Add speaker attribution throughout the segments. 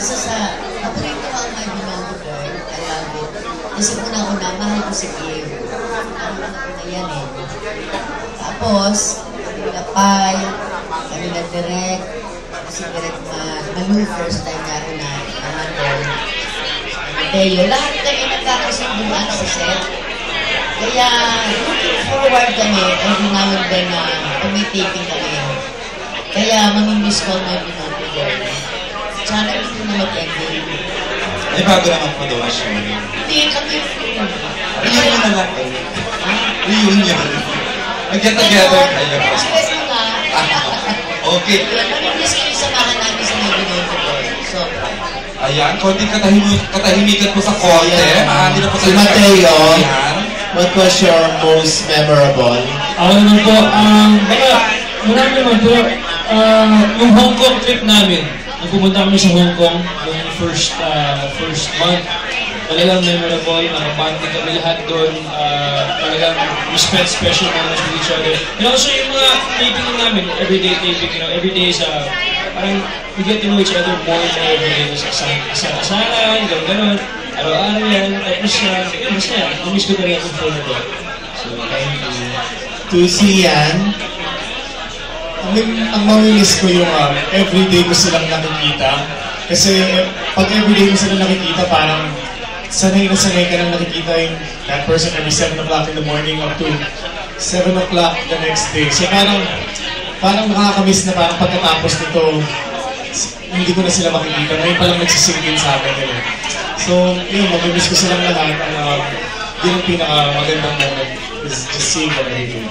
Speaker 1: isa sa, paborito ko ang My Beloved Girl. I love it. Kasi una-una, mahal ko si Kim. Una yan eh. Tapos, kami na Pai, kami na Direk, kasi Direk Malu, first time na ako na naman. Teo, lahat kami nagkakasunduan sa set. Kaya, looking forward kami, every now and then na tumitipin kami. Kaya, mamimiss ko My Beloved Girl. Sana hindi na mag-ending.
Speaker 2: Ay, bago naman po doon siya.
Speaker 1: Hindi, kami yung
Speaker 2: reunion na lang. Reunion. Mag-get-together kayo.
Speaker 1: Express mo nga.
Speaker 2: Okay.
Speaker 1: Mamimiss ko yung samahan namin sa My Beloved Girl. So,
Speaker 2: ayan, konting katahimikan po sa konti. Mahali na po
Speaker 3: si Mateo. What was your most memorable?
Speaker 4: Ako naman po, marami naman po, yung Hong Kong trip namin. Nung pumunta kami sa Hong Kong, yung first month, talagang memorable, nakabanding kami lahat doon, talagang we spent special moments with each other. And also yung mga taping namin, everyday taping, everyday is parang we get to know each other more and more every day. Kasana-sana, gano'n, araw-araw yan, tapos masaya, namiss ko talaga itong phone na to. So, thank you.
Speaker 3: To si Yan, ang mamimiss ko yung everyday ko silang nakikita. Kasi pag everyday ko silang nakikita, parang sanay na sanay ka nang nakikita yung that person every 7 o'clock in the morning up to 7 o'clock the next day. So parang nakakamiss na parang pagkatapos nito, hindi ko na sila makikita. Ngayon palang nagsisingin sa akin. So, yun, mamimiss ko silang lahat. Yun ang pinakamagandang moment is just seeing them every day.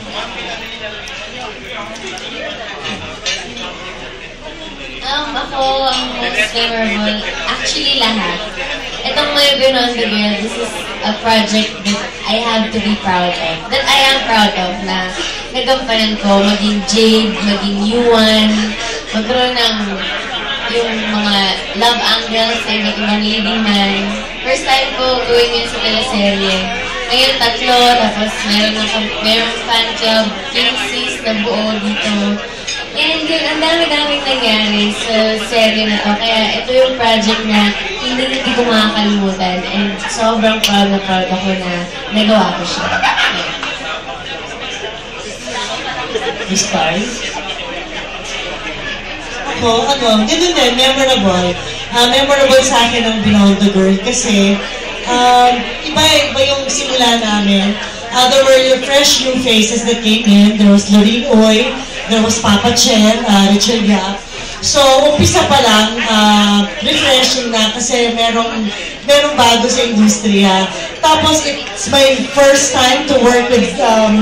Speaker 5: Ako, ang most memorable, actually lahat. Itong My Beloved Girl, this is a project that I have to be proud of. That I am proud of na nagampanan ko, maging Jade, maging Yuan, magkaroon ng yung mga love angles sa iba't ibang leading man. First time ko gawin yun sa teleserye. Ngayon, 3, tapos meron fan club, Kingsies na buo dito. And yun, ang dami-daming nangyari sa serye na to. Kaya ito yung project na hindi ko makakalimutan. And sobrang proud ako na nagawa ko siya.
Speaker 6: Miss Pai? Ako, ganun din, memorable. Memorable sa akin ang Beloved Girl kasi iba yung simula namin. There were fresh new faces that came in. There was Lorene Oy, there was Papa Chen, Richard Yap. So, umpisa pa lang, refreshing na kasi merong bago sa industriya. Tapos, it's my first time to work with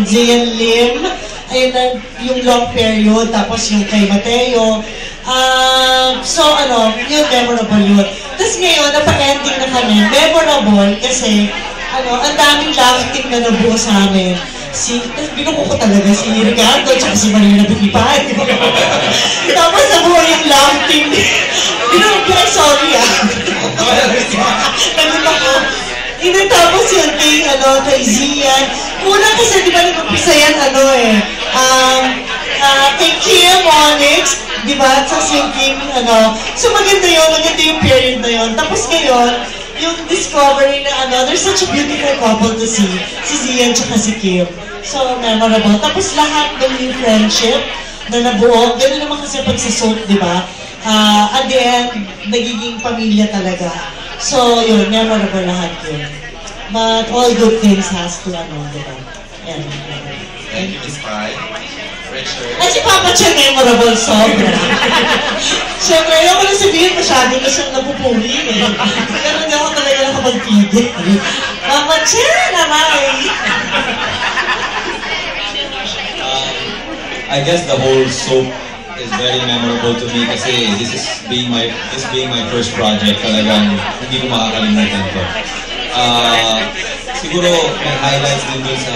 Speaker 6: Zian Lim. Ayun yung long period, tapos yung kay Mateo. So, yun, memorable yun. Tapos ngayon, napa-ending na kami. Memorable kasi, ang daming laughing na nabuo sa amin. Binuko ko talaga si Ricardo at si Marina Butipay. Tapos nabuo yung laughing. Binuko ko, sorry Nandun ako. Tapos yun kay Zian. Una kasi, di ba nag-upisa yan, kay Kim Onyx, di ba, sa sinking, So maganda yung period na yun. Tapos ngayon, yung discovery na there's such a beautiful couple to see. Si Zian tsaka si Kim. So, memorable. Tapos lahat ng yung friendship na nabuo, gano'n naman kasi pag sa soap, di ba? At the end, nagiging pamilya talaga. So, yun, memorable lahat yun. But all good things has to, di ba?
Speaker 2: Thank you, Miss Pai.
Speaker 6: At si Papa Chen, memorable sobra. Siyempre, ayaw ko na sabihin, masyado na siyang napupuli Pero hindi ako talaga nakapagpigil. Papa Chen, naman!
Speaker 7: I guess the whole soap is very memorable to me kasi this being my first project, talagang hindi ko makakalimutan to. Siguro may highlights din dun sa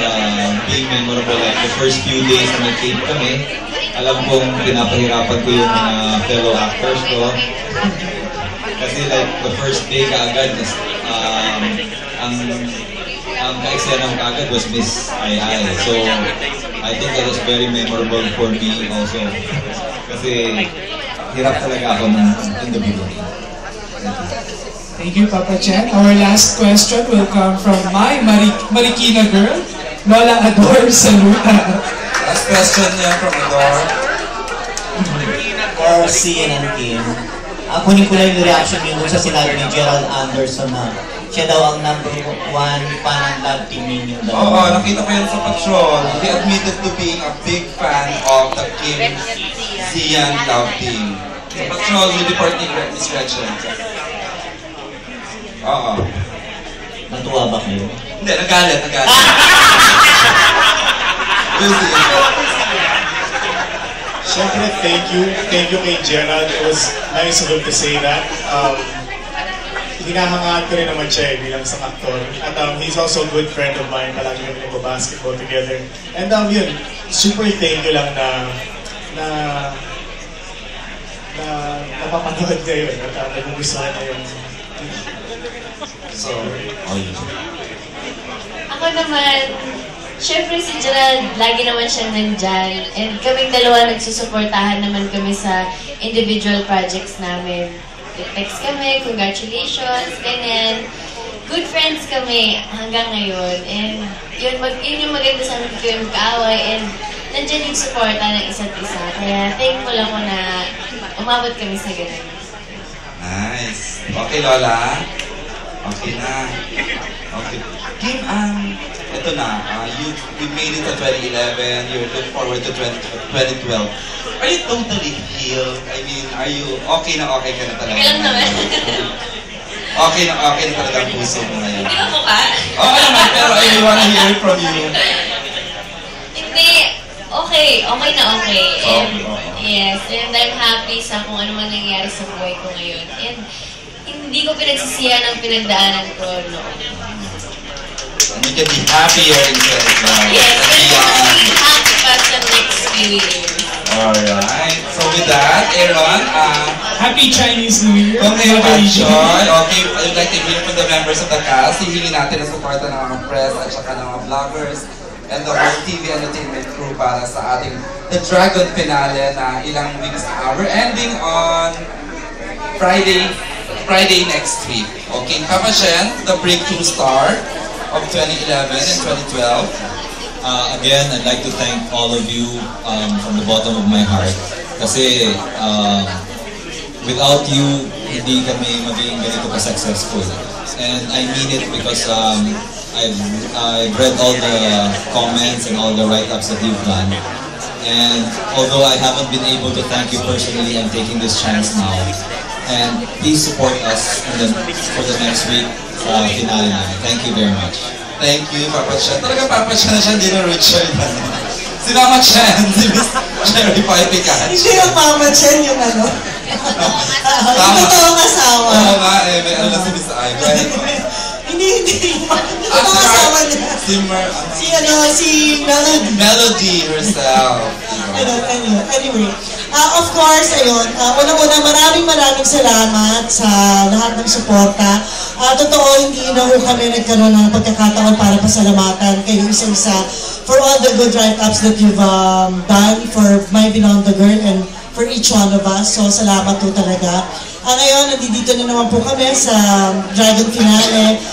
Speaker 7: being memorable, like the first few days na nag-tape kami. Alam kong pinapahirapan ko yung mga fellow actors ko. Kasi like the first day kaagad, ang ka-eksena kaagad was Miss Ai Ai. So I think that was very memorable for me also. Kasi hirap talaga ako in the beginning.
Speaker 8: Thank you, Papa Chen. Our last question will come from my Marikina girl, Lola Ador Saluta.
Speaker 2: Last question niya from Ador.
Speaker 9: For Sian and Kim, kunin ko lang yung reaction niyo sa sinabi ni Gerald Anderson na siya daw ang #1 fan ng love team ninyo.
Speaker 2: Oo, nakita ko yan sa patrol. He admitted to being a big fan of the Kim Sian love team. Sa patrol, we report ni Miss Gretchen. Oo.
Speaker 9: Natuwa ba kayo?
Speaker 2: Hindi, nagalit. We'll see.
Speaker 3: Siyempre, thank you kay Gerald. It was nice of him to say that. Hinahangaan ko rin naman siya bilang isang aktor. At he's also a good friend of mine. Palagi kami nagbabasketball together. And yun, super thank you lang na napapanood niya yun. At nagugustuhan na yun. So,
Speaker 5: Ako naman, syempre si Gerald, lagi naman siyang nandyan. And kaming dalawa nagsusuportahan naman kami sa individual projects namin. Text kami, congratulations, ganyan. Good friends kami hanggang ngayon. And yun yung maganda sa amin kayo magkaaway. And nandyan yung suporta ng isa't isa. Kaya thankful ako na umabot kami sa ganun.
Speaker 2: Nice. Okay, Lola? Okay na. Okay. Kim, ito na. We made it to 2011. You're looking forward to 2012. Are you totally healed? I mean, are you okay na talaga?
Speaker 5: Kailan naman?
Speaker 2: Okay na talaga ang puso mo ngayon.
Speaker 5: Hindi ba mukha?
Speaker 2: Oo naman, pero I wanna hear it from you.
Speaker 5: Hindi. Okay na okay. And, yes, and I'm happy sa kung ano man nangyari sa buhay ko ngayon. And hindi ko pinagsisihan ang pinagdaanan ko noon.
Speaker 2: And you can be happier in 2012.
Speaker 5: Yes, and be happy pa sa next few years.
Speaker 2: Alright. So with that, Aaron,
Speaker 8: Happy Chinese New Year!
Speaker 2: congratulations. Okay, I'd like to hear from the members of the cast. Hihingin natin ang suporta ng mga press at saka ng mga vloggers and the whole TV entertainment crew para sa ating The Dragon finale na ilang weeks na. We're ending on Friday next week. Okay, Papa Chen, the breakthrough star of 2011 and 2012.
Speaker 7: Again, I'd like to thank all of you from the bottom of my heart. Kasi without you, hindi kami maging ganito ka-successful. And I mean it because I've read all the comments and all the write-ups that you've done. And although I haven't been able to thank you personally, I'm taking this chance now. And please support us for the next week finale namin. Thank you very much.
Speaker 2: Thank you, Papa Chen. Talaga Papa Chen na siya, hindi na Richard. Si Mama Chen, si Miss Cherry Pie Picat.
Speaker 6: Hindi yung Mama Chen yung ano. Yung totoong asawa.
Speaker 2: Oo nga, may ano na si Miss Ay.
Speaker 6: Hindi. Yung totoong asawa niya. Si Melody.
Speaker 2: Melody herself.
Speaker 6: Anyway, of course, ayun, unang-una maraming salamat sa lahat ng suporta. Totoo, hindi na kami nagkaroon ng pagkakataon para pasalamatan kayo isa-isa for all the good write-ups that you've done for My Beyond the Girl and for each one of us. So, salamat po talaga. Ngayon, nandito na naman po kami sa Dragon Finale.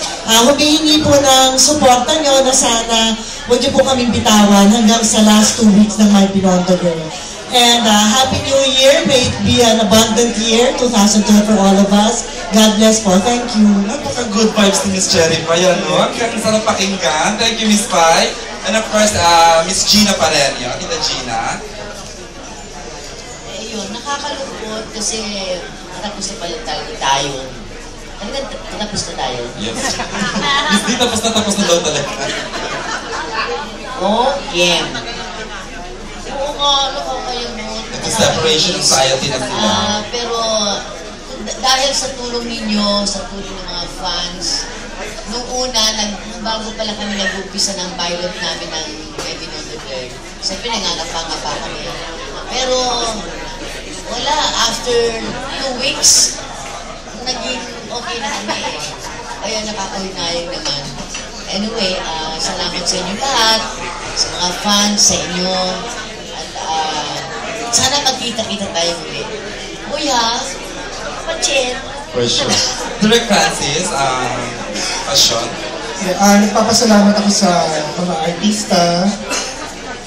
Speaker 6: Humihingi po ng suporta nyo na sana huwag niyo po kaming bitawan hanggang sa last 2 weeks ng My Beyond the Girl. And Happy New Year. May it be an abundant year, 2012 for all of us. God bless po. Thank you.
Speaker 2: Napaka-good vibes ni Miss Cherry Pie, no? Ang sarap pakinggan. Thank you, Miss Pie. And of course, Miss Gina pa rin, yun. Tita Gina.
Speaker 1: Yun, nakakalungkot kasi tapos na pala tayo. Talagang tapos na tayo.
Speaker 2: Yes. Miss D, tapos na daw talaga.
Speaker 1: Oh, Kim. Oo nga, kayo mo.
Speaker 2: Nag-separation anxiety na sila.
Speaker 1: Pero dahil sa tulong ninyo, sa tulong ng mga fans, nung una, bago pala kami nag-umpisa ng pilot namin ng Baby No Declare, siyempre nangangapa-ngapa kami. Pero wala, after 2 weeks, naging okay na kami. Kaya nakakahinayang naman. Anyway, salamat sa inyo lahat, sa mga fans, sa inyo, at sana magkita-kita tayo ulit. Kuya, Pachen,
Speaker 2: For sure. Direct Francis, passion.
Speaker 10: Nagpapasalamat ako sa mga artista,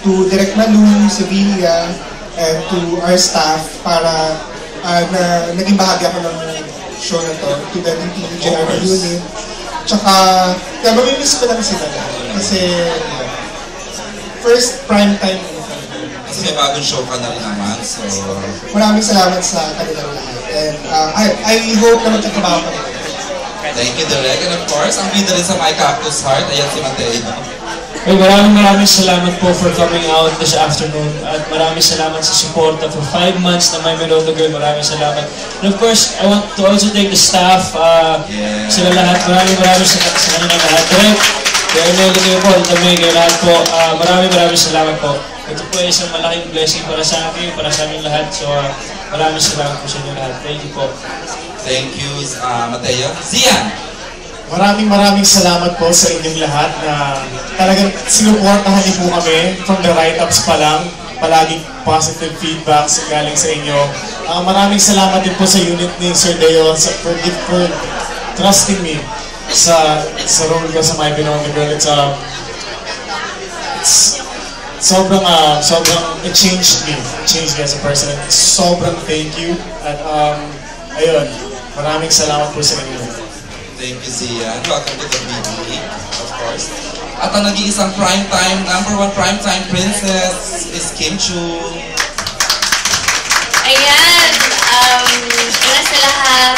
Speaker 10: to Direk Malu, Sevilla, and to our staff para na naging bahagi ako ng show na to, to the General Unit. Tsaka, mamimiss ko lang sila kasi first prime time.
Speaker 2: Kasi may bagong show ka na rin naman, so...
Speaker 10: Maraming salamat sa kanilang lahat. And I hope na magkakabaho kami.
Speaker 2: Thank you, Direk. And of course, ang bida rin sa My Cactus Heart, ayan si Mateo.
Speaker 4: Hey, maraming salamat po for coming out this afternoon. At maraming salamat sa suporta for 5 months na My Melondo Girl. Maraming salamat. And of course, I want to also thank the staff. Sila lahat. Maraming sa kanila lahat. Direk, kaya Melondo Girl po, kami, kayo lahat po. Maraming salamat po. Ito po ay isang malaking blessing para sa akin, para sa aming lahat. So, maraming salamat po sa inyo lahat. Thank you po.
Speaker 2: Thank you, Mateo. Zian!
Speaker 3: Maraming salamat po sa inyong lahat na talagang sinuportahan niyo po kami from the write-ups pa lang. Palaging positive feedbacks galing sa inyo. Maraming salamat din po sa unit ni Sir Deo for trusting me sa role ko sa My Melondo Girl. Sobrang it changed me as a person. Sobrang thank you. At ayun, maraming salamat po sa inyo.
Speaker 2: Thank you, Zian. Welcome to the BD, of course. At ang nag-iisang primetime, #1 primetime princess is Kim Chu.
Speaker 5: Ayan, una sa lahat,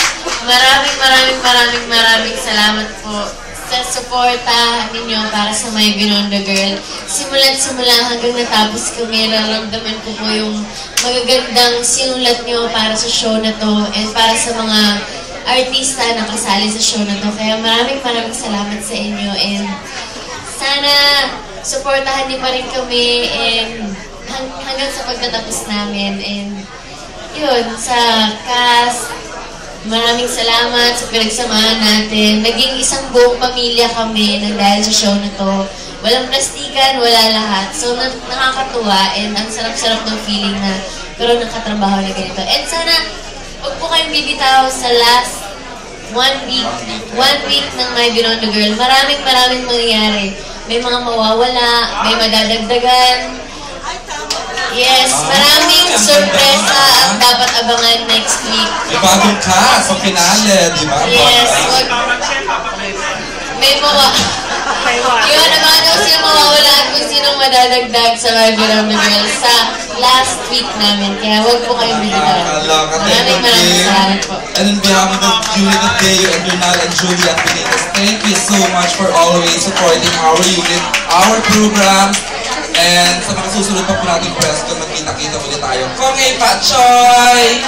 Speaker 5: maraming salamat po sa suporta ninyo para sa My Melondo Girl. Simula't simula hanggang natapos kami, nararamdaman ko po yung magagandang sinulat nyo para sa show na to and para sa mga artista na kasali sa show na to. Kaya maraming salamat sa inyo and sana suportahan niyo pa rin kami and hanggang sa pagtatapos namin. And yun, sa cast, maraming salamat sa pinagsamahan natin. Naging isang buong pamilya kami nang dahil sa show na to. Walang plastikan, wala lahat. So nakakatuwa and ang sarap-sarap ng feeling na karoon ng katrabaho na ganito. And sana huwag po kayong bibitaw sa last 1 week ng My Melondo Girl. Maraming mangyayari. May mga mawawala, may madadagdagan. Yes, maraming sorpresa ang dapat abangan next week.
Speaker 2: May bagong cast sa finale, di ba?
Speaker 5: Yes, may yun, abangan nyo sino mawawala at kung sinong madadagdag sa My Melondo Girl sa last week namin. Kaya huwag po kayong bibitaw. Maraming salamat po.
Speaker 2: And on behalf of the unit of Deo and Donal and Julia Benitez, thank you so much for always supporting our unit, our programs, and sa mga susunod pa po nating press kung magkita-kita ulit tayo. Kongay Patchoy!